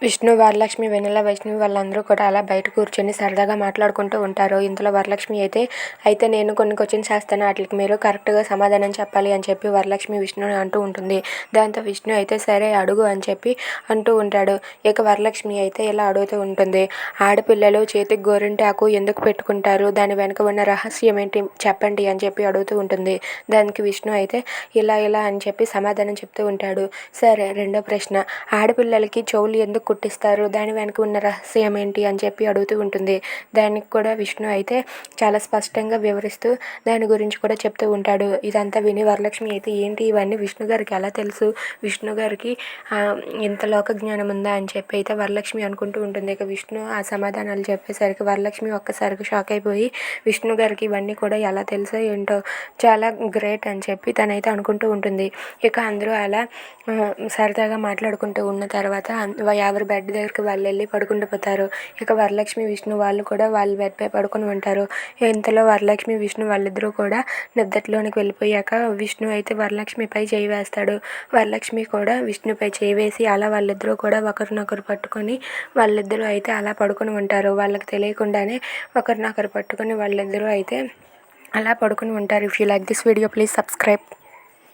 విష్ణు, వరలక్ష్మి, వెన్నెల, వైష్ణవి వాళ్ళందరూ కూడా అలా బయట కూర్చొని సరదాగా మాట్లాడుకుంటూ ఉంటారు. ఇంతలో వరలక్ష్మి అయితే నేను కొన్ని క్వశ్చన్స్ చేస్తాను, వాటికి మీరు కరెక్ట్గా సమాధానం చెప్పాలి అని చెప్పి వరలక్ష్మి విష్ణుని అంటూ ఉంటుంది. దాంతో విష్ణు అయితే సరే అడుగు అని చెప్పి అంటూ ఉంటాడు. ఇక వరలక్ష్మి అయితే ఇలా అడుగుతూ ఉంటుంది, ఆడపిల్లలు చేతికి గోరింటాకు ఎందుకు పెట్టుకుంటారు, దాని వెనుక ఉన్న రహస్యం ఏంటి చెప్పండి అని చెప్పి అడుగుతూ ఉంటుంది. దానికి విష్ణు అయితే ఇలా ఇలా అని చెప్పి సమాధానం చెప్తూ ఉంటాడు. సరే, రెండో ప్రశ్న, ఆడపిల్లలకి చెవులు ఎందుకు కుట్టిస్తారు, దాని వెనక ఉన్న రహస్యం ఏంటి అని చెప్పి అడుగుతూ ఉంటుంది. దానికి కూడా విష్ణు అయితే చాలా స్పష్టంగా వివరిస్తూ దాని గురించి కూడా చెప్తూ ఉంటాడు. ఇదంతా విని వరలక్ష్మి అయితే ఏంటి ఇవన్నీ విష్ణు గారికి ఎలా తెలుసు, విష్ణు గారికి ఇంత లోక జ్ఞానం ఉందా అని చెప్పి అయితే వరలక్ష్మి అనుకుంటూ ఉంటుంది. ఇక విష్ణు ఆ సమాధానాలు చెప్పేసరికి వరలక్ష్మి ఒక్కసారిగా షాక్ అయిపోయి విష్ణు గారికి ఇవన్నీ కూడా ఎలా తెలుసో ఏంటో, చాలా గ్రేట్ అని చెప్పి తనైతే అనుకుంటూ ఉంటుంది. ఇక అందరూ అలా సరదాగా మాట్లాడుకుంటూ ఉన్న తర్వాత ఎవరి బెడ్ దగ్గరికి వాళ్ళు వెళ్ళి పడుకుంటూ పోతారు. ఇక వరలక్ష్మి, విష్ణు వాళ్ళు కూడా వాళ్ళ బెడ్పై పడుకొని ఉంటారు. ఇంతలో వరలక్ష్మి, విష్ణు వాళ్ళిద్దరూ కూడా నిద్రలోనికి వెళ్ళిపోయాక విష్ణు అయితే వరలక్ష్మిపై చేయి వేస్తాడు. వరలక్ష్మి కూడా విష్ణుపై చేయి వేసి అలా వాళ్ళిద్దరూ కూడా ఒకరినొకరు పట్టుకొని వాళ్ళిద్దరూ అయితే అలా పడుకొని ఉంటారు. వాళ్ళకి తెలియకుండానే ఒకరినొకరు పట్టుకొని వాళ్ళిద్దరూ అయితే అలా పడుకొని ఉంటారు. If you like this video please subscribe.